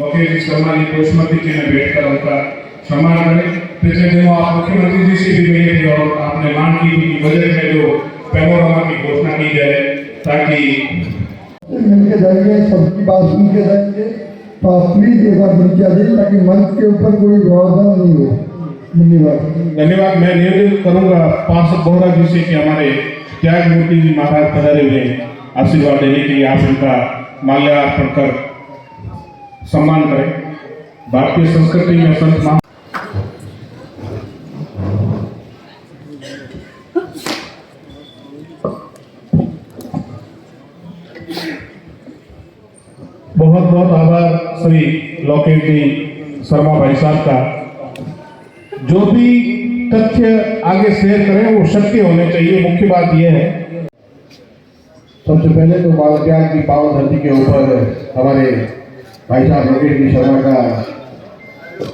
लोकेश शर्मा जी को स्मृति जी में बैठकर उनका सम्मान करें। पिछले दिनों आप मुख्यमंत्री जी से भी मिले थे और आपने मांग की थी कि बजट में जो पैनोरामा की घोषणा की जाए ताकि मिलकर जाएंगे, सबकी बात सुन के जाएंगे। तो आप प्लीज एक बार बच्चा दें ताकि मंच के ऊपर कोई व्यवधान नहीं हो। धन्यवाद। मैं निवेदन करूंगा पार्षद बोहरा जी से कि हमारे त्यागमूर्ति जी महाराज पधारे हुए आशीर्वाद देने के लिए आप इनका माल्यार्पण कर सम्मान करें। भारतीय संस्कृति में संत महा बहुत बहुत आभार श्री लोकेश जी शर्मा भाई साहब का। जो भी तथ्य आगे शेयर करें वो सत्य होने चाहिए, मुख्य बात यह है। सबसे पहले तो माता त्याग की पावन धरती के ऊपर हमारे भाई साहब लोकेश जी शर्मा का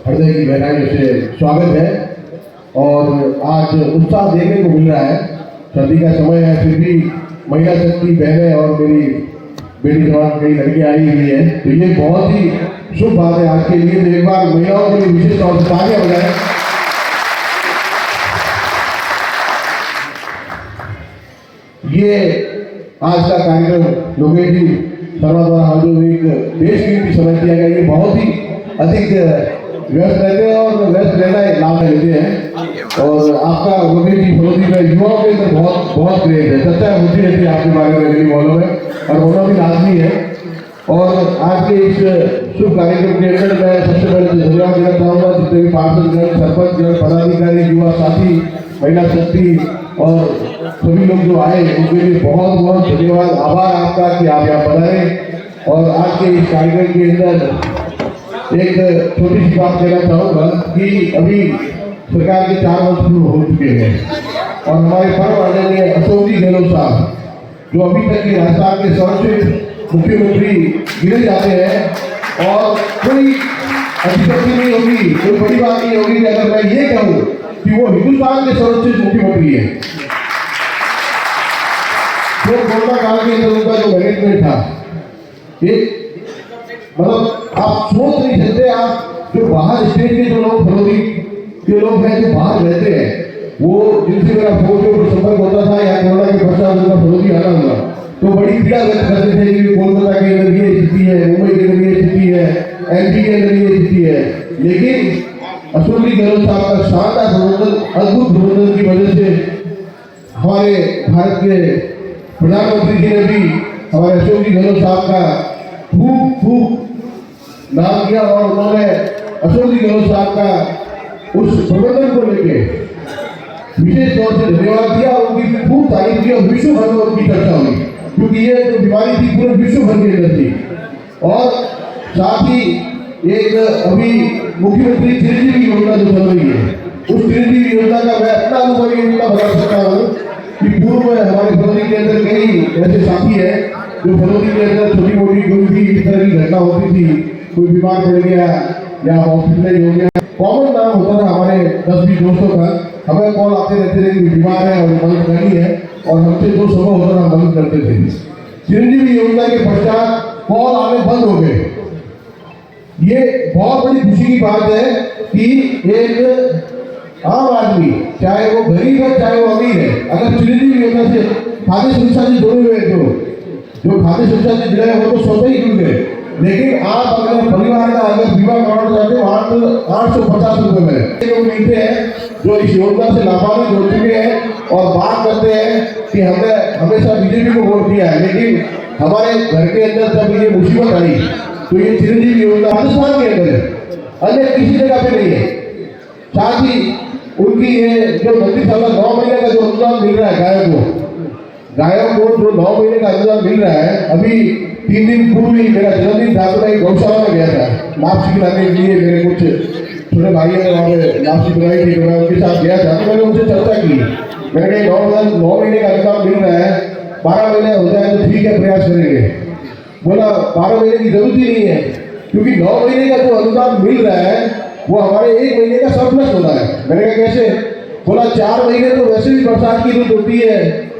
हृदय की गहराइयों से स्वागत है। और आज उत्साह देखने को मिल रहा है। सर्दी का समय है, फिर भी महिला शक्ति बहनें और मेरी बेटी जवान कई लड़कियां आई हुई है, तो ये बहुत ही शुभ बात है आज के लिए। तो एक बार महिलाओं के लिए विशेष तौर से तालियां बजाएं। ये आज का कार्यक्रम लोकेश जी शर्मा द्वारा हम जो एक देश की समय किया गया, ये बहुत ही अधिक व्यस्त रहते हैं और व्यस्त रहना लाभ लेते हैं। और आपका लोकेश जी फरोजी में युवाओं के अंदर बहुत क्रेज है, चर्चा होती रहती है आपके बारे में गली मोहल्लों में, और होना भी लाजमी है। और आज के इस शुभ कार्यक्रम के अंदर मैं सबसे पहले धन्यवाद देना चाहूँगा जितने भी पार्षदगण, सरपंचगण, पदाधिकारी, युवा साथी, महिला शक्ति और सभी लोग जो आए उनके लिए बहुत बहुत धन्यवाद, आभार आपका कि आप यहाँ पधारे। और आज के इस कार्यक्रम के अंदर एक छोटी सी बात कहना चाहूँगा कि अभी सरकार के 4 वर्ष पूर्ण हो चुके हैं और हमारे पर्व आदरणीय अशोक जी गहलोत साहब जो अभी तक के राजस्थान के सर्वश्रेष्ठ मुख्यमंत्री गिने जाते हैं। और कोई अधिपति नहीं होगी, कोई बड़ी बात नहीं होगी कि अगर मैं ये कहूँ कि वो हिंदुस्तान के सर्वश्रेष्ठ मुख्यमंत्री है। जो कोरोना काल के अंदर उनका जो मैनेजमेंट था, एक मतलब आप सोच नहीं सकते। आप जो बाहर स्टेट के जो लोग फरोजी के लोग हैं जो बाहर रहते हैं, वो जिनसे मेरा फोन के ऊपर संपर्क होता था या कोरोना के पश्चात उनका फरोजी आना हुआ तो बड़ी पीड़ा व्यक्त करते थे कि कोलकाता के अंदर ये स्थिति है, मुंबई के अंदर ये स्थिति है, एमपी के अंदर ये स्थिति है। लेकिन अशोक जी गहलोत साहब का शानदार प्रबंधन, अद्भुत प्रबंधन की वजह से हमारे भारत के प्रधानमंत्री जी ने भी हमारे अशोक जी गहलोत साहब का खूब नाम किया और उन्होंने अशोक जी गहलोत साहब का उस प्रबंधन को लेके विशेष तौर से धन्यवाद दिया और उनकी खूब तारीफ की और विश्व भर में उनकी चर्चा हुई, क्योंकि ये जो बीमारी थी पूरे विश्व भर के अंदर थी। और साथ ही एक अभी मुख्यमंत्री चिरंजीवी योजना जो चल रही है, उस चिरंजीवी योजना का मैं अपना अनुभव ये बता सकता हूँ कि पूर्व में हमारे फरोजी के अंदर कई ऐसे साथी है जो फरोजी के अंदर छोटी मोटी कोई भी इस तरह की घटना होती थी, कोई बीमार पड़ गया या हॉस्पिटल हो गया, कॉमन नाम होता था हमारे 10-20 दोस्तों का, हमें कॉल आते रहते थे कि बीमार है और मदद करनी है, और हमसे जो संभव होता था मदद करते थे। चिरंजीवी योजना के पश्चात कॉल आने बंद हो गए। ये बहुत बड़ी खुशी की बात है कि एक आम आदमी, चाहे वो गरीब है चाहे वो अमीर है, अगर चिरंजीवी योजना से खाद्य सुरक्षा से जुड़े हुए जो खाद्य सुरक्षा से जुड़े हैं वो तो स्वतः ही जुड़ गए। लेकिन आप अगर परिवार का अगर बीमा कराना चाहते हो 850 रुपए में लोग मिलते हैं जो इस योजना से लाभान्वित हो चुके हैं और बात करते हैं कि हमने हमेशा बीजेपी को वोट दिया है, लेकिन हमारे घर के अंदर जब ये मुसीबत आई तो ये चिरंजीवी योजना राजस्थान के अंदर है, अन्य किसी जगह पे नहीं है। साथ ही उनकी ये जो 9 महीने का जो अनुदान मिल रहा है गायों को जो 9 महीने का अनुदान मिल रहा है, अभी 3 दिन पूर्व ही मेरा जन्मदिन था तो मैं गौशाला में गया था लापसी खिलाने के लिए। मेरे कुछ छोटे भाई ने वहाँ पे लापसी खिलाई थी, मैं उनके साथ गया था तो मैंने उनसे चर्चा की। मैंने कहा 9 महीने का अनुदान मिल रहा है, 12 महीने हो जाए तो ठीक है, प्रयास करेंगे। बोला 12 महीने की जरूरत ही नहीं है, क्योंकि 9 महीने का जो अनुदान मिल रहा है वो हमारे 1 महीने का सरप्लस होता है। मैंने कहा कैसे? बोला 4 महीने तो वैसे भी बरसात की ऋतु होती है,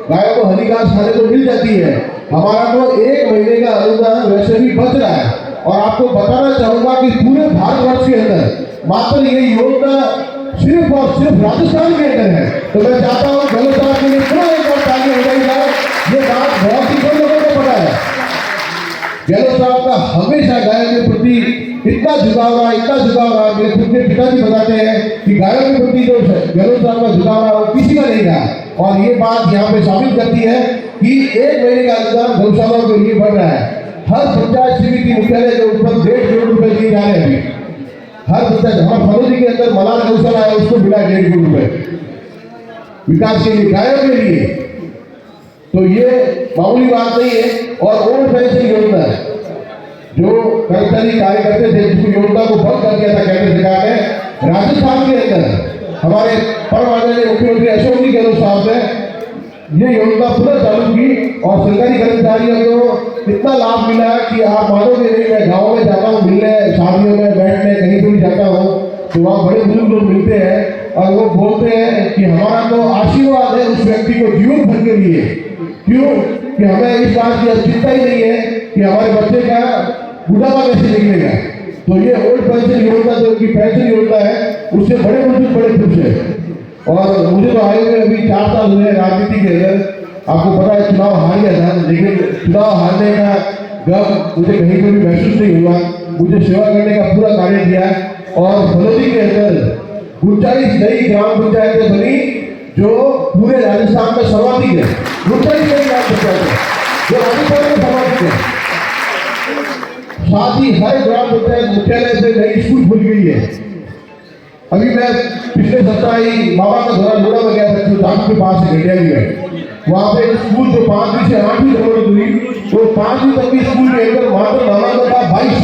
गायों को हरी घास खाने को मिल जाती है, हमारा तो 1 महीने का अनुदान वैसे भी बच रहा है और आपको बताना चाहूंगा कि पूरे भारतवर्ष के अंदर मात्र ये योजना सिर्फ और सिर्फ राजस्थान के अंदर है। तो मैं चाहता हूँ गहलोत साहब के लिए थोड़ा एक बार ताली हो जाए। ये बात बहुत ही कम लोगों को पता है। गहलोत साहब का हमेशा गायों के प्रति इतना झुकाव रहा। मेरे खुद के पिताजी बताते हैं कि गायों के प्रति जो गहलोत साहब का झुकाव रहा वो किसी का नहीं रहा। और ये बात यहाँ पे साबित करती है कि 1 महीने का अनुदान गौशालाओं के लिए बढ़ रहा है। हर पंचायत समिति मुख्यालय के ऊपर 1.5 करोड़ रुपए दिए जा रहे हैं अभी। हर पंचायत, हमारे फलोदी के अंदर मलार गौशाला है, उसको मिला 1.5 करोड़ रुपए विकास के लिए, गायों के लिए। तो ये मामूली बात नहीं है। और ओल्ड पेंशन योजना है, जो कर्मचारी कार्य करते थे जिसकी योजना को बंद कर दिया था केंद्र सरकार ने, राजस्थान के अंदर हमारे परम आदरणीय मुख्यमंत्री अशोक जी गहलोत साहब ने ये योजना पुनः चालू की और सरकारी कर्मचारियों को इतना लाभ मिला कि आप मानोगे नहीं। मैं गाँव में जाता हूँ मिलने, शादियों में बैठने, कहीं पर भी जाता हूँ तो वहाँ बड़े बुजुर्ग लोग मिलते हैं और वो बोलते हैं कि हमारा तो आशीर्वाद है उस व्यक्ति को जीवन भर के लिए। क्यों कि हमें इस बात की चिंता ही नहीं है कि हमारे बच्चे का बुढ़ापा कैसे निकलेगा। तो ये ओल्ड पेंशन योजना जो कि पेंशन योजना है उससे बड़े बुजुर्ग बड़े खुश है। और मुझे तो आए हुए अभी 4 साल हुए राजनीति के अंदर। आपको पता है चुनाव हार गया था, लेकिन चुनाव हारने का गम मुझे कहीं पर भी महसूस नहीं हुआ। मुझे सेवा करने का पूरा कार्य किया और फलोदी के अंदर 39 नई ग्राम पंचायतें बनी जो पूरे राजस्थान में सर्वाधिक है। 39 नई ग्राम पंचायतें जो राजस्थान में सर्वाधिक है। साथ ही हर ग्राम पंचायत मुख्यालय से नई स्कूल खुल गई है। अभी मैं पिछले सप्ताह ही बाबा का दौरा लोड़ा में गया था, जो के पास है गंडियाली में। वहाँ पे स्कूल जो 5वीं से 8वीं तक हुई, तो 5वीं तक की स्कूल के अंदर मात्र नामांकन था 22,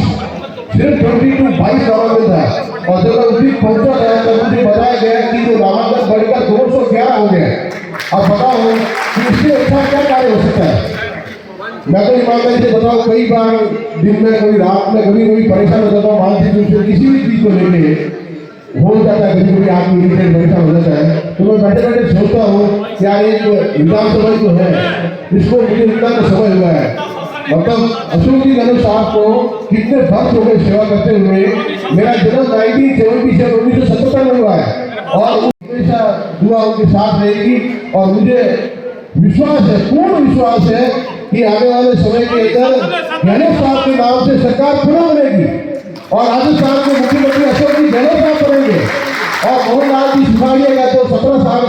सिर्फ 22 नामांकन था। और जब मैं उसी पहुंचा गया तब मुझे बताया गया कि जो नामांकन बढ़कर 211 हो गया। अब बताओ कि इससे अच्छा क्या कार्य हो सकता है। मैं तो ईमानदारी से बताऊँ, कई बार दिन में, कभी रात में, कभी परेशान हो जाता हूँ मानसिक रूप से किसी भी चीज को लेके हो जाता है। कभी आदमी इरिटेट परेशान हो जाता है तो मैं बैठे बैठे सोचता हूँ क्या एक विधानसभा जो है इसको मुझे इतना तो समझ हुआ है। मतलब अशोक जी गहलोत साहब को कितने वर्ष हो गए सेवा करते हुए। मेरा जन्म 1970 से 1977 में हुआ है और हमेशा दुआ उनके साथ रहेगी। और मुझे विश्वास है, पूर्ण विश्वास है कि आने वाले समय के अंदर गहलोत साहब के नाम से सरकार पुनः बनेगी और राजस्थान के मुख्यमंत्री अशोक जी गहलोत साहब बनेंगे। और मोहनलाल जी सिसोदिया का जो 17 साल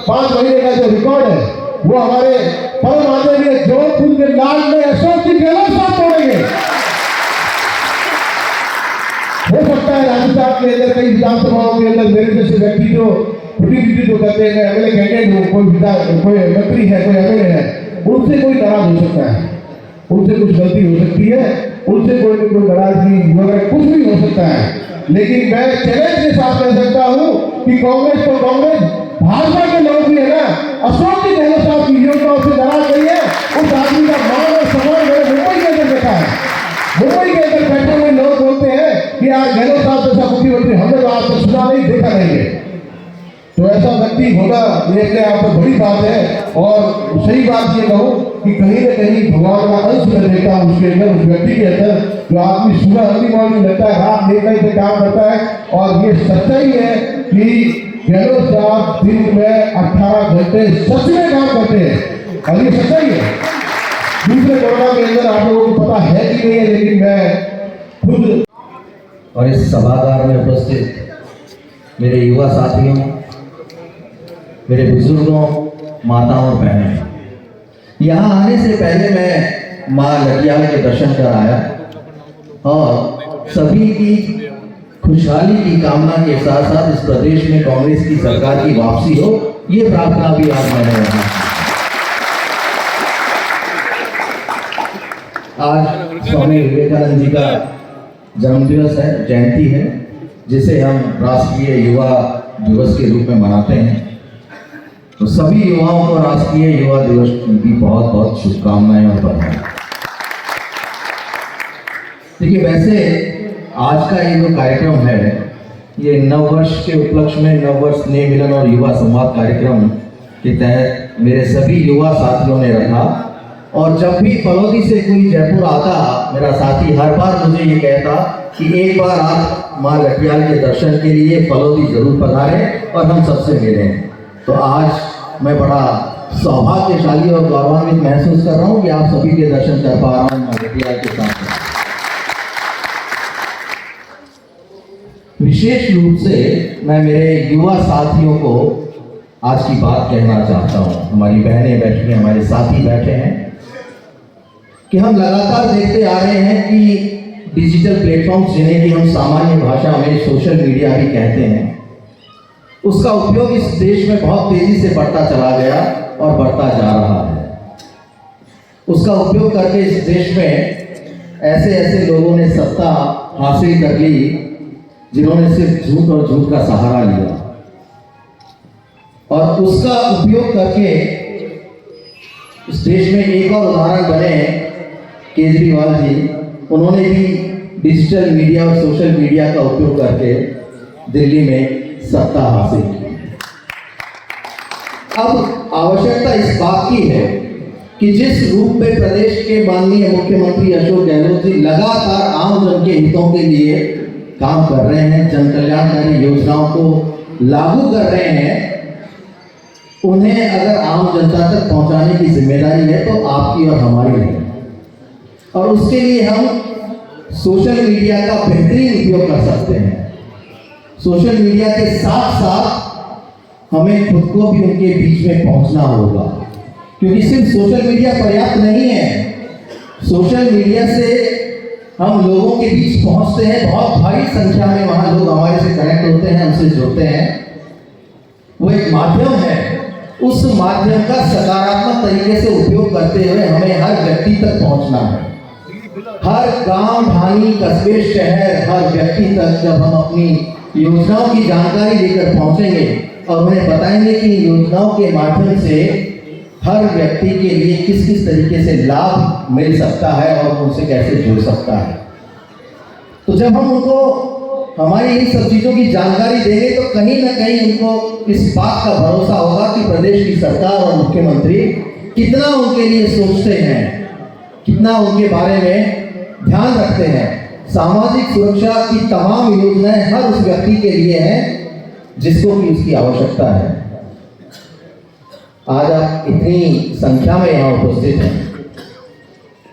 5 महीने का जो रिकॉर्ड है वो हमारे परम आदरणीय जोधपुर के लाल में अशोक जी गहलोत साहब तोड़ेंगे। हो सकता है राजस्थान के अंदर कई विधानसभाओं के अंदर मेरे जैसे व्यक्ति जो प्रतिनिधित्व करते हैं, एमएलए कैंडिडेट हो, कोई मंत्री है, कोई एमएलए है, उनसे कोई नाराज हो सकता है, उनसे कुछ गलती हो सकती है, उनसे कोई नाराजगी वगैरह कुछ भी हो सकता है। लेकिन मैं चैलेंज के साथ कह सकता हूँ कि कांग्रेस तो कांग्रेस, भाजपा के लोग भी है ना, अशोक जी गहलोत साहब की योजनाओं से नाराज नहीं है। उस आदमी का मान और सम्मान मैंने मुंबई के अंदर देखा है। मुंबई के अंदर बैठे हुए लोग बोलते हैं कि यार गहलोत साहब जैसा मुख्यमंत्री हमने तो आज तक सुना नहीं, देखा नहीं है। तो ऐसा व्यक्ति होना ये अपने आप में बड़ी बात है। और सही बात ये कहूँ कि कहीं न कहीं भगवान का अंश मैं देखता हूँ उसके अंदर, उस व्यक्ति के अंदर, जो आदमी सुबह अर्ली मॉर्निंग लगता है, रात लेट नाइट से काम करता है। और ये सच्चाई है कि गहलोत साहब दिन में 18 घंटे सच में काम करते हैं और ये सच्चाई है। दूसरे कोरोना के अंदर आप लोगों को पता है कि नहीं है, लेकिन मैं खुद और इस सभागार में उपस्थित मेरे युवा साथियों, मेरे बुजुर्गों, माताओं और बहनों, यहाँ आने से पहले मैं माँ लटियाल के दर्शन कर आया और सभी की खुशहाली की कामना के साथ साथ इस प्रदेश में कांग्रेस की सरकार की वापसी हो, ये प्रार्थना भी आज मैंने रखा। आज स्वामी विवेकानंद जी का जन्मदिवस है, जयंती है, जिसे हम राष्ट्रीय युवा दिवस के रूप में मनाते हैं। तो सभी युवाओं को राष्ट्रीय युवा दिवस की बहुत बहुत शुभकामनाएं और बधाई। देखिए, वैसे आज का ये जो कार्यक्रम है, ये नववर्ष के उपलक्ष्य में नववर्ष स्नेह मिलन और युवा संवाद कार्यक्रम के तहत मेरे सभी युवा साथियों ने रखा। और जब भी फलोदी से कोई जयपुर आता, मेरा साथी हर बार मुझे ये कहता कि एक बार आप माँ गठियाल के दर्शन के लिए फलोदी जरूर पधारें और हम सबसे मिलें। तो आज मैं बड़ा सौभाग्यशाली और गौरवान्वित महसूस कर रहा हूँ कि आप सभी के दर्शन कर पा रहा हूँ माँ गठियाल के साथ। विशेष रूप से मैं मेरे युवा साथियों को आज की बात कहना चाहता हूँ। हमारी बहनें बैठी हैं, हमारे साथी बैठे हैं, कि हम लगातार देखते आ रहे हैं कि डिजिटल प्लेटफॉर्म्स जिन्हें कि हम सामान्य भाषा में सोशल मीडिया भी कहते हैं, उसका उपयोग इस देश में बहुत तेजी से बढ़ता चला गया और बढ़ता जा रहा है। उसका उपयोग करके इस देश में ऐसे ऐसे लोगों ने सत्ता हासिल कर ली जिन्होंने सिर्फ झूठ और झूठ का सहारा लिया, और उसका उपयोग करके इस देश में एक और उदाहरण बने केजरीवाल जी। उन्होंने भी डिजिटल मीडिया और सोशल मीडिया का उपयोग करके दिल्ली में सत्ता हासिल की। अब आवश्यकता इस बात की है कि जिस रूप में प्रदेश के माननीय मुख्यमंत्री अशोक गहलोत जी लगातार आम जन के हितों के लिए काम कर रहे हैं, जन कल्याणकारी योजनाओं को लागू कर रहे हैं, उन्हें अगर आम जनता तक पहुंचाने की जिम्मेदारी है तो आपकी और हमारी है। और उसके लिए हम सोशल मीडिया का बेहतरीन उपयोग कर सकते हैं। सोशल मीडिया के साथ साथ हमें खुद को भी उनके बीच में पहुंचना होगा, क्योंकि सिर्फ सोशल मीडिया पर्याप्त नहीं है। सोशल मीडिया से हम लोगों के बीच पहुंचते हैं, बहुत भारी संख्या में वहां लोग हमारे से कनेक्ट होते हैं, हमसे जुड़ते हैं। वो एक माध्यम है, उस माध्यम का सकारात्मक तरीके से उपयोग करते हुए हमें हर व्यक्ति तक पहुंचना है। हर गांव, ढाणी, कस्बे, शहर, हर व्यक्ति तक जब हम अपनी योजनाओं की जानकारी लेकर पहुंचेंगे और उन्हें बताएंगे कि योजनाओं के माध्यम से हर व्यक्ति के लिए किस किस तरीके से लाभ मिल सकता है और उनसे कैसे जुड़ सकता है, तो जब हम उनको हमारी इन सब चीज़ों की जानकारी देंगे तो कहीं ना कहीं उनको इस बात का भरोसा होगा कि प्रदेश की सरकार और मुख्यमंत्री कितना उनके लिए सोचते हैं, कितना उनके बारे में ध्यान रखते हैं। सामाजिक सुरक्षा की तमाम योजनाएं हर उस व्यक्ति के लिए हैं जिसको कि उसकी आवश्यकता है। आज आप इतनी संख्या में यहाँ उपस्थित हैं,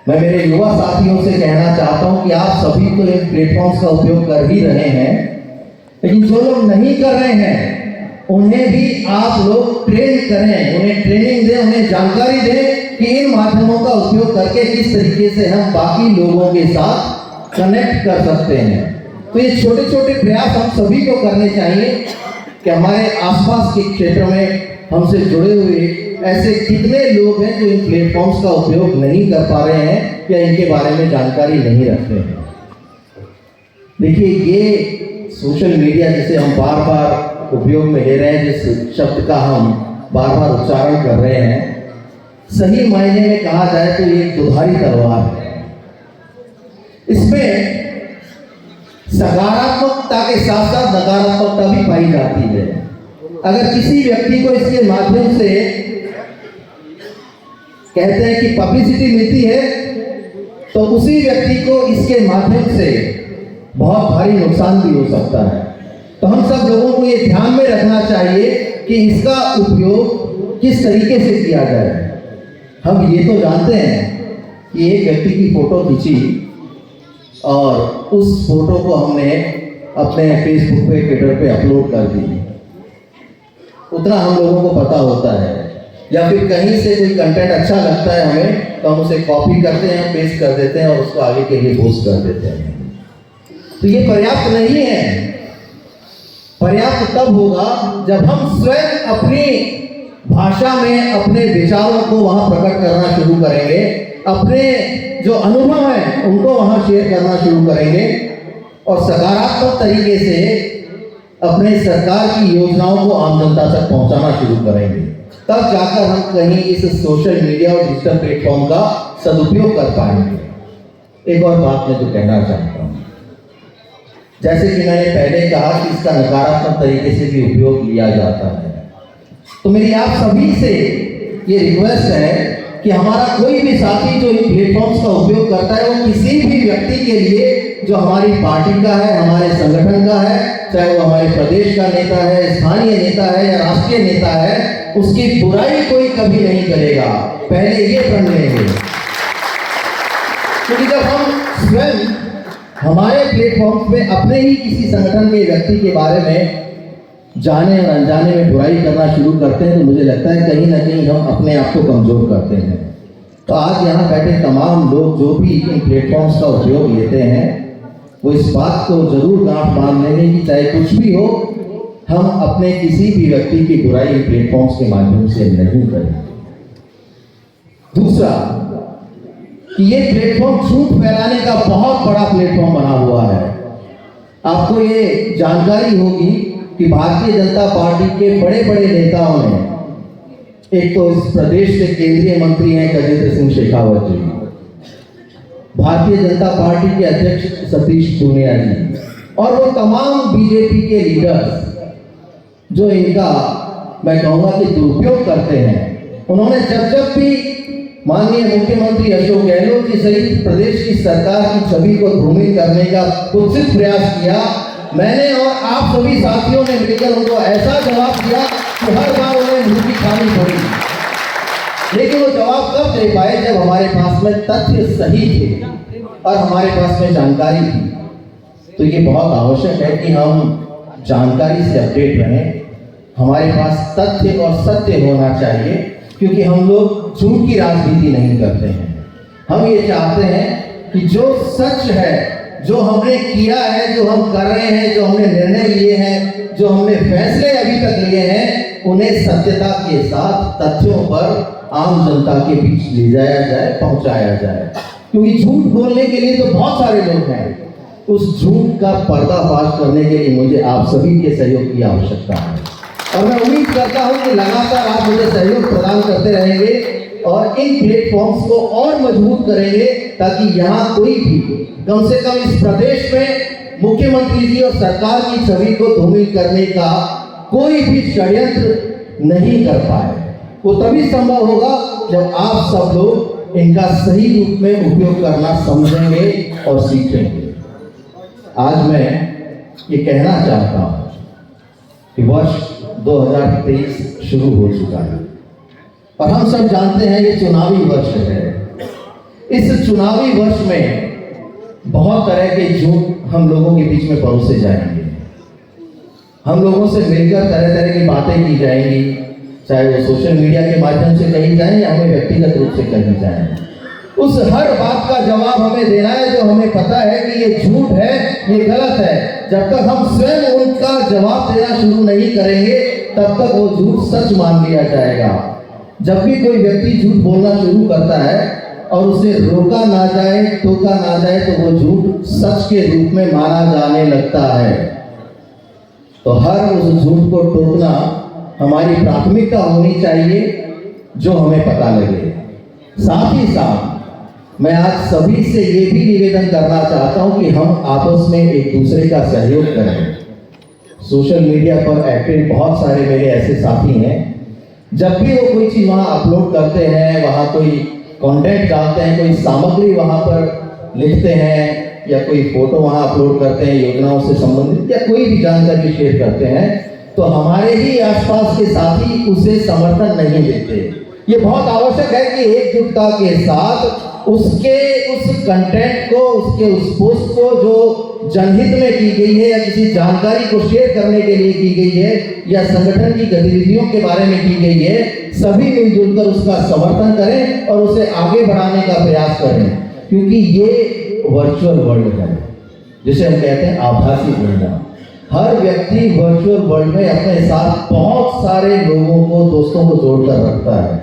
मैं मेरे युवा साथियों से कहना चाहता हूं कि आप सभी तो इन प्लेटफॉर्म्स का उपयोग कर ही रहे हैं, लेकिन जो लोग नहीं कर रहे हैं उन्हें भी आप लोग ट्रेन करें, उन्हें ट्रेनिंग दें, उन्हें जानकारी दें कि इन माध्यमों का उपयोग करके किस तरीके से हम बाकी लोगों के साथ कनेक्ट कर सकते हैं। तो ये छोटे छोटे प्रयास हम सभी को करने चाहिए कि हमारे आसपास के क्षेत्र में हमसे जुड़े हुए ऐसे कितने लोग हैं जो इन प्लेटफॉर्म्स का उपयोग नहीं कर पा रहे हैं या इनके बारे में जानकारी नहीं रखते हैं। देखिए, ये सोशल मीडिया जिसे हम बार बार उपयोग में ले रहे हैं, जिस शब्द का हम बार बार उच्चारण कर रहे हैं, सही मायने में कहा जाए तो ये दुधारी तलवार है। इसमें सकारात्मकता के साथ साथ नकारात्मकता भी पाई जाती है। अगर किसी व्यक्ति को इसके माध्यम से कहते हैं कि पब्लिसिटी मिलती है, तो उसी व्यक्ति को इसके माध्यम से बहुत भारी नुकसान भी हो सकता है। तो हम सब लोगों को ये ध्यान में रखना चाहिए कि इसका उपयोग किस तरीके से किया जाए। हम ये तो जानते हैं कि एक व्यक्ति की फोटो खींची और उस फोटो को हमने अपने फेसबुक पे, ट्विटर पे अपलोड कर दी, उतना हम लोगों को पता होता है। या फिर कहीं से कोई कंटेंट अच्छा लगता है हमें तो हम उसे कॉपी करते हैं, पेस्ट कर देते हैं और उसको आगे के लिए पोस्ट कर देते हैं। तो ये पर्याप्त नहीं है। पर्याप्त तब होगा जब हम स्वयं अपनी भाषा में अपने विचारों को वहां प्रकट करना शुरू करेंगे, अपने जो अनुभव हैं उनको वहां शेयर करना शुरू करेंगे और सकारात्मक तरीके से अपने सरकार की योजनाओं को आम जनता तक पहुंचाना शुरू करेंगे। तब जाकर हम कहीं इस सोशल मीडिया और डिजिटल प्लेटफॉर्म का सदुपयोग कर पाएंगे। एक और बात मैं जो कहना चाहता हूँ, जैसे कि मैंने पहले कहा कि इसका नकारात्मक तरीके से भी उपयोग लिया जाता है, तो मेरी आप सभी से ये रिक्वेस्ट है कि हमारा कोई भी साथी जो इन प्लेटफॉर्म्स का उपयोग करता है वो किसी भी व्यक्ति के लिए जो हमारी पार्टी का है, हमारे संगठन का है, चाहे वो हमारे प्रदेश का नेता है, स्थानीय नेता है या राष्ट्रीय नेता है, उसकी बुराई कोई कभी नहीं करेगा। पहले ये प्रण लेंगे, क्योंकि जब हम स्वयं हमारे प्लेटफॉर्म पे अपने ही किसी संगठन के व्यक्ति के बारे में जाने और अनजाने में बुराई करना शुरू करते हैं तो मुझे लगता है कहीं ना कहीं हम अपने आप को कमजोर करते हैं। तो आज यहाँ बैठे तमाम लोग जो भी इन प्लेटफॉर्म्स का उपयोग लेते हैं वो इस बात को जरूर गांठ बांध लेंगे कि चाहे कुछ भी हो, हम अपने किसी भी व्यक्ति की बुराई इन प्लेटफॉर्म्स के माध्यम से नहीं करेंगे। दूसरा कि ये प्लेटफॉर्म झूठ फैलाने का बहुत बड़ा प्लेटफॉर्म बना हुआ है। आपको ये जानकारी होगी कि भारतीय जनता पार्टी के बड़े बड़े नेताओं ने, एक तो इस प्रदेश के केंद्रीय मंत्री हैं गजेंद्र सिंह शेखावत जी, भारतीय जनता पार्टी के अध्यक्ष सतीश पूनिया जी, और वो तमाम बीजेपी के लीडर्स जो इनका मैं कहूँगा कि दुरुपयोग करते हैं। उन्होंने जब भी माननीय मुख्यमंत्री अशोक गहलोत जी सहित प्रदेश की सरकार की छवि को धूमिल करने का कुत्सित प्रयास किया, मैंने और आप सभी साथियों ने मिलकर उनको ऐसा जवाब दिया कि हर बार उन्हें मुंह की खानी पड़ी। लेकिन वो जवाब कब दे पाए जब हमारे पास में तथ्य सही थे और हमारे पास में जानकारी थी। तो ये बहुत आवश्यक है कि हम जानकारी से अपडेट रहें, हमारे पास तथ्य और सत्य होना चाहिए, क्योंकि हम लोग झूठ की राजनीति नहीं करते हैं। हम ये चाहते हैं कि जो सच है, जो हमने किया है, जो हम कर रहे हैं, जो हमने निर्णय लिए हैं, जो हमने फैसले अभी तक लिए हैं, उन्हें सत्यता के साथ तथ्यों पर आम जनता के बीच ले जाया जाए, पहुंचाया जाए। क्योंकि झूठ बोलने के लिए तो बहुत सारे लोग हैं, उस झूठ का पर्दाफाश करने के लिए मुझे आप सभी के सहयोग की आवश्यकता है। और मैं उम्मीद करता हूं कि लगातार आप मुझे सहयोग प्रदान करते रहेंगे और इन प्लेटफॉर्म्स को और मजबूत करेंगे, ताकि यहाँ कोई भी कम से कम इस प्रदेश में मुख्यमंत्री जी और सरकार की छवि को धूमिल करने का कोई भी षड्यंत्र नहीं कर पाए। वो तभी संभव होगा जब आप सब लोग इनका सही रूप में उपयोग करना समझेंगे और सीखेंगे। आज मैं ये कहना चाहता हूँ कि वर्ष 2023 शुरू हो चुका है और हम सब जानते हैं ये चुनावी वर्ष है। इस चुनावी वर्ष में बहुत तरह के झूठ हम लोगों के बीच में परोसे जाएंगे। हम लोगों से मिलकर तरह तरह की बातें की जाएंगी, चाहे वो सोशल मीडिया के माध्यम से कही जाए या हमें व्यक्तिगत रूप से कही जाए। उस हर बात का जवाब हमें देना है जो हमें पता है कि ये झूठ है, ये गलत है। जब तक हम स्वयं उनका जवाब देना शुरू नहीं करेंगे तब तक वो झूठ सच मान लिया जाएगा। जब भी कोई व्यक्ति झूठ बोलना शुरू करता है और उसे रोका ना जाए, टोका ना जाए, तो वो झूठ सच के रूप में माना जाने लगता है। तो हर उस झूठ को टोकना हमारी प्राथमिकता होनी चाहिए जो हमें पता लगे। साथ ही साथ मैं आज सभी से ये भी निवेदन करना चाहता हूं कि हम आपस में एक दूसरे का सहयोग करें। सोशल मीडिया पर एक्टिव बहुत सारे मेरे ऐसे साथी हैं, जब भी वो कोई चीज़ वहाँ अपलोड करते हैं, वहाँ कोई कंटेंट डालते हैं, कोई सामग्री वहाँ पर लिखते हैं या कोई फोटो वहाँ अपलोड करते हैं योजनाओं से संबंधित या कोई भी जानकारी शेयर करते हैं, तो हमारे ही आसपास के साथी उसे समर्थन नहीं देते। ये बहुत आवश्यक है कि एकजुटता के साथ उसके उस कंटेंट को, उसके उस पोस्ट को जो जनहित में की गई है या किसी जानकारी को शेयर करने के लिए की गई है या संगठन की गतिविधियों के बारे में की गई है, सभी मिलजुल कर उसका समर्थन करें और उसे आगे बढ़ाने का प्रयास करें। क्योंकि ये वर्चुअल वर्ल्ड है, जिसे हम कहते हैं आभासी दुनिया। हर व्यक्ति वर्चुअल वर्ल्ड में अपने साथ बहुत सारे लोगों को, दोस्तों को जोड़कर रखता है।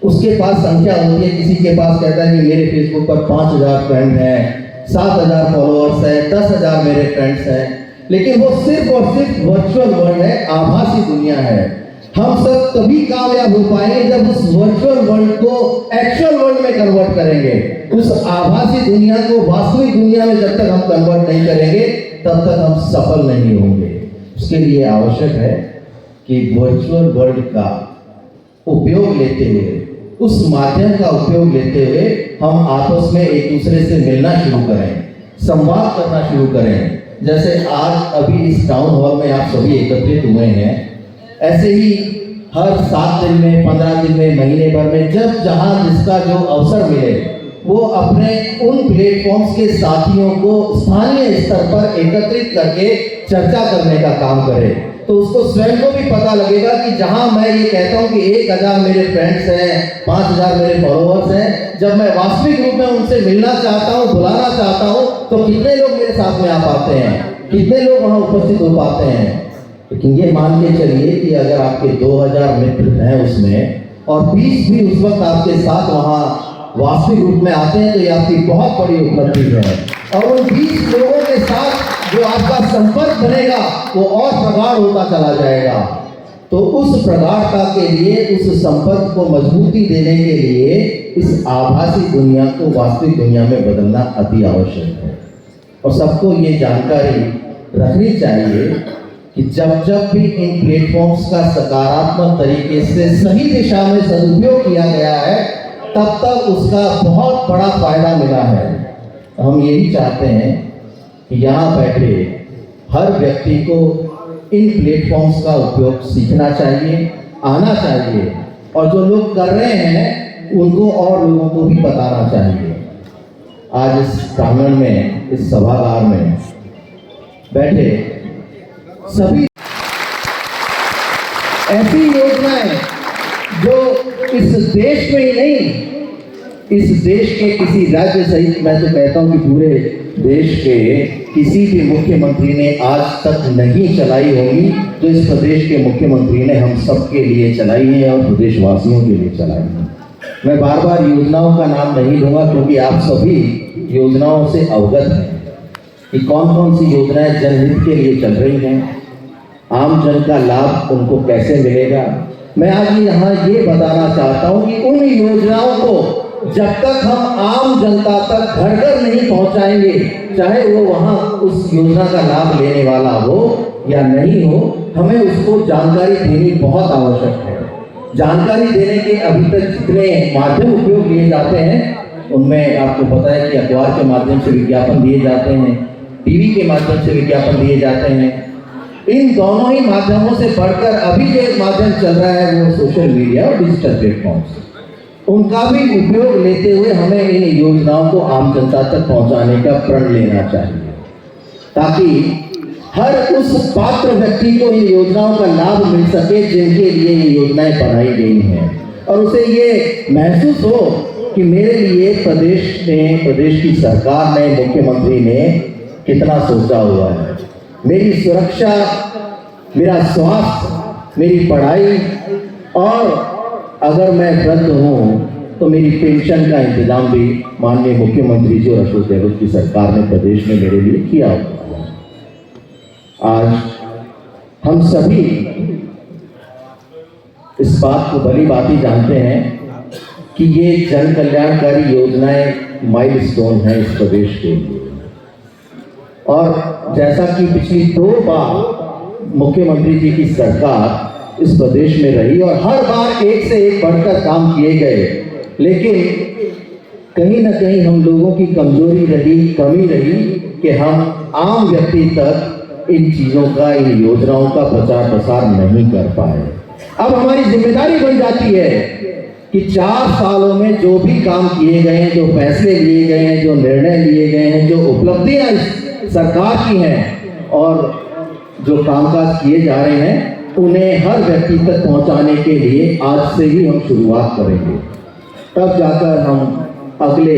उसके पास संख्या होती है, किसी के पास कहता है कि मेरे फेसबुक पर 5000 फ्रेंड हैं, 7000 फॉलोअर्स हैं, 10,000 मेरे फ्रेंड्स हैं, लेकिन वो सिर्फ और सिर्फ वर्चुअल वर्ल्ड है, आभासी दुनिया है। हम सब तभी कामयाब हो पाएंगे जब उस वर्चुअल वर्ल्ड को एक्चुअल वर्ल्ड में कन्वर्ट करेंगे। उस आभासी दुनिया को वास्तविक दुनिया में जब तक हम कन्वर्ट नहीं करेंगे तब तक हम सफल नहीं होंगे। उसके लिए आवश्यक है कि वर्चुअल वर्ल्ड का उपयोग लेते हुए उस माध्यम का उपयोग लेते हुए हम आपस में एक दूसरे से मिलना शुरू करें, संवाद करना शुरू करें। जैसे आज अभी इस टाउन हॉल में आप सभी एकत्रित हुए हैं, ऐसे ही हर 7 दिन में, 15 दिन में, महीने भर में जब जहां जिसका जो अवसर मिले वो अपने उन प्लेटफॉर्म्स के साथियों को स्थानीय स्तर पर एकत्रित करके चर्चा करने का काम करे। तो उसको स्वयं को भी पता लगेगा कि जहां मैं ये कहता हूं कि 1000 मेरे फ्रेंड्स हैं, 5000 मेरे फॉलोअर्स हैं, जब मैं वास्तविक रूप में उनसे मिलना चाहता हूं, बुलाना चाहता हूं, तो कितने लोग मेरे साथ में आ पाते हैं, कितने लोग वहां उपस्थित हो पाते हैं। लेकिन ये मान के चलिए कि अगर आपके 2000 मित्र हैं उसमें और 20 भी उस वक्त आपके साथ वहां वास्तविक रूप में आते हैं, तो ये आपकी बहुत बड़ी उपलब्धि है। और उन 20 लोगों के साथ जो आपका संपर्क बनेगा वो और प्रगाढ़ होता चला जाएगा। तो उस प्रगाढ़ता के लिए, उस संपर्क को मजबूती देने के लिए इस आभासी दुनिया को वास्तविक दुनिया में बदलना अति आवश्यक है। और सबको ये जानकारी रखनी चाहिए कि जब जब भी इन प्लेटफॉर्म्स का सकारात्मक तरीके से सही दिशा में सदुपयोग किया गया है, तब तक उसका बहुत बड़ा फायदा मिला है। हम यही चाहते हैं कि यहाँ बैठे हर व्यक्ति को इन प्लेटफॉर्म्स का उपयोग सीखना चाहिए, आना चाहिए, और जो लोग कर रहे हैं उनको और लोगों को भी बताना चाहिए। आज इस प्रांगण में, इस सभागार में बैठे सभी ऐसी योजनाएं जो इस देश में ही नहीं, इस देश के किसी राज्य सहित, मैं तो कहता हूं कि पूरे देश के किसी भी मुख्यमंत्री ने आज तक नहीं चलाई होगी, जो इस प्रदेश के मुख्यमंत्री ने हम सबके लिए चलाई है और प्रदेशवासियों के लिए चलाई है। मैं बार बार योजनाओं का नाम नहीं लूंगा क्योंकि आप सभी योजनाओं से अवगत हैं कि कौन कौन सी योजनाएं जनहित के लिए चल रही हैं, आम जन का लाभ उनको कैसे मिलेगा। मैं आज यहाँ ये बताना चाहता हूँ कि उन योजनाओं को जब तक हम आम जनता तक घर घर नहीं पहुंचाएंगे, चाहे वो वहां उस योजना का लाभ लेने वाला हो या नहीं हो, हमें उसको जानकारी देनी बहुत आवश्यक है। जानकारी देने के अभी तक जितने माध्यम उपयोग लिए जाते हैं उनमें आपको पता है कि अखबार के माध्यम से विज्ञापन दिए जाते हैं, टीवी के माध्यम से विज्ञापन दिए जाते हैं। इन दोनों ही माध्यमों से बढ़कर अभी जो एक माध्यम चल रहा है वो सोशल मीडिया और डिजिटल प्लेटफॉर्म्स, उनका भी उपयोग लेते हुए हमें इन योजनाओं को आम जनता तक पहुंचाने का प्रण लेना चाहिए, ताकि हर उस पात्र व्यक्ति को इन योजनाओं का लाभ मिल सके जिनके लिए ये योजनाएं बनाई गई हैं, और उसे ये महसूस हो कि मेरे लिए प्रदेश की सरकार ने, मुख्यमंत्री ने कितना सोचा हुआ है। मेरी सुरक्षा, मेरा स्वास्थ्य, मेरी पढ़ाई, और अगर मैं वृद्ध हूँ तो मेरी पेंशन का इंतजाम भी माननीय मुख्यमंत्री जी और अशोक गहलोत की सरकार ने प्रदेश में मेरे लिए किया हुआ है। आज हम सभी इस बात को भली भांति जानते हैं कि ये जन कल्याणकारी योजनाएं माइलस्टोन है इस प्रदेश के लिए, और जैसा कि पिछली 2 बार मुख्यमंत्री जी की सरकार इस प्रदेश में रही और हर बार एक से एक बढ़कर काम किए गए, लेकिन कहीं ना कहीं हम लोगों की कमजोरी रही, कमी रही कि हम आम व्यक्ति तक इन चीज़ों का, इन योजनाओं का प्रचार प्रसार नहीं कर पाए। अब हमारी जिम्मेदारी बन जाती है कि 4 सालों में जो भी काम किए गए हैं, जो फैसले लिए गए हैं, जो निर्णय लिए गए हैं, जो उपलब्धियां इस सरकार की हैं और जो कामकाज किए जा रहे हैं, उन्हें हर व्यक्ति तक पहुंचाने के लिए आज से ही हम शुरुआत करेंगे। तब जाकर हम अगले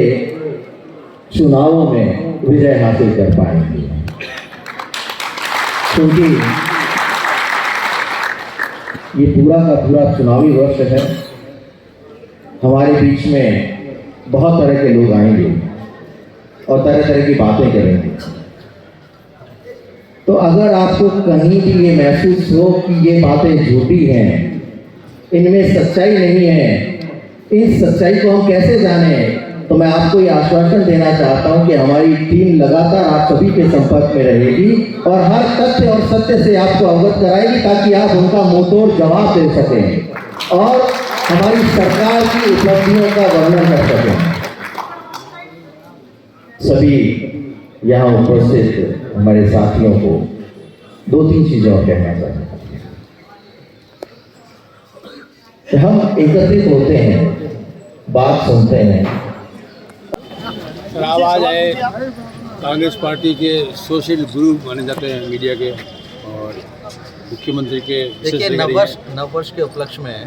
चुनावों में विजय हासिल कर पाएंगे, क्योंकि ये पूरा का पूरा चुनावी वर्ष है। हमारे बीच में बहुत तरह के लोग आएंगे और तरह तरह की बातें करेंगे। तो अगर आपको कहीं भी ये महसूस हो कि ये बातें झूठी हैं, इनमें सच्चाई नहीं है, इस सच्चाई को हम कैसे जाने, तो मैं आपको ये आश्वासन देना चाहता हूं कि हमारी टीम लगातार आप सभी के संपर्क में रहेगी और हर तथ्य और सत्य से आपको अवगत कराएगी, ताकि आप उनका मुंहतोड़ जवाब दे सकें। और हमारी सरकार की उपलब्धियों का वर्णन कर सकें। सभी यहाँ उपस्थित हमारे साथियों को 2-3 चीजें और कहना चाहते हैं। हम एकत्रित होते हैं, बात सुनते हैं। सर आवाज़ है कांग्रेस पार्टी के सोशल गुरु माने जाते हैं मीडिया के और मुख्यमंत्री के। देखिए, नववर्ष के उपलक्ष्य में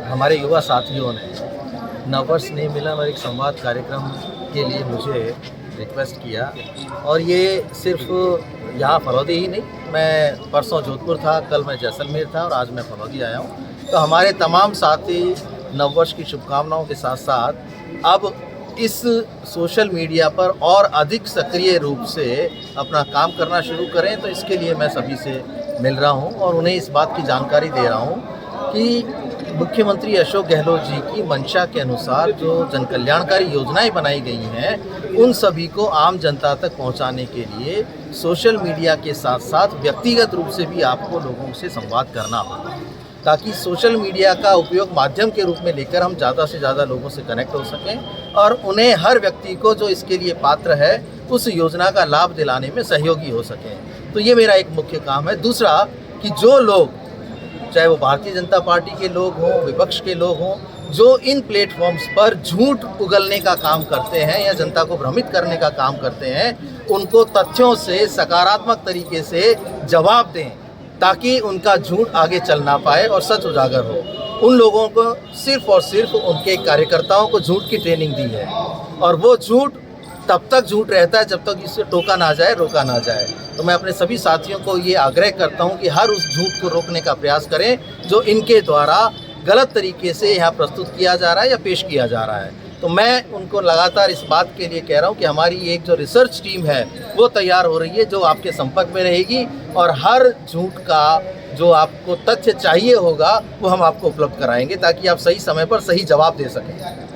हमारे युवा साथियों ने नववर्ष नई मिलन और एक संवाद कार्यक्रम के लिए मुझे रिक्वेस्ट किया। और ये सिर्फ यहाँ फलौदी ही नहीं, मैं परसों जोधपुर था, कल मैं जैसलमेर था और आज मैं फलौदी आया हूँ। तो हमारे तमाम साथी नववर्ष की शुभकामनाओं के साथ साथ अब इस सोशल मीडिया पर और अधिक सक्रिय रूप से अपना काम करना शुरू करें। तो इसके लिए मैं सभी से मिल रहा हूं और उन्हें इस बात की जानकारी दे रहा हूं कि मुख्यमंत्री अशोक गहलोत जी की मंशा के अनुसार जो जनकल्याणकारी योजनाएं बनाई गई हैं, उन सभी को आम जनता तक पहुंचाने के लिए सोशल मीडिया के साथ साथ व्यक्तिगत रूप से भी आपको लोगों से संवाद करना होगा, ताकि सोशल मीडिया का उपयोग माध्यम के रूप में लेकर हम ज़्यादा से ज़्यादा लोगों से कनेक्ट हो सकें और उन्हें, हर व्यक्ति को जो इसके लिए पात्र है, उस योजना का लाभ दिलाने में सहयोगी हो सकें। तो ये मेरा एक मुख्य काम है। दूसरा कि जो लोग, चाहे वो भारतीय जनता पार्टी के लोग हों, विपक्ष के लोग हों, जो इन प्लेटफॉर्म्स पर झूठ उगलने का काम करते हैं या जनता को भ्रमित करने का काम करते हैं, उनको तथ्यों से सकारात्मक तरीके से जवाब दें, ताकि उनका झूठ आगे चल ना पाए और सच उजागर हो। उन लोगों को सिर्फ और सिर्फ उनके कार्यकर्ताओं को झूठ की ट्रेनिंग दी है और वो झूठ तब तक झूठ रहता है जब तक इससे टोका ना जाए, रोका ना जाए। तो मैं अपने सभी साथियों को ये आग्रह करता हूँ कि हर उस झूठ को रोकने का प्रयास करें जो इनके द्वारा गलत तरीके से यहाँ प्रस्तुत किया जा रहा है या पेश किया जा रहा है। तो मैं उनको लगातार इस बात के लिए कह रहा हूँ कि हमारी एक जो रिसर्च टीम है वो तैयार हो रही है, जो आपके संपर्क में रहेगी और हर झूठ का जो आपको तथ्य चाहिए होगा वो हम आपको उपलब्ध कराएंगे, ताकि आप सही समय पर सही जवाब दे सकें।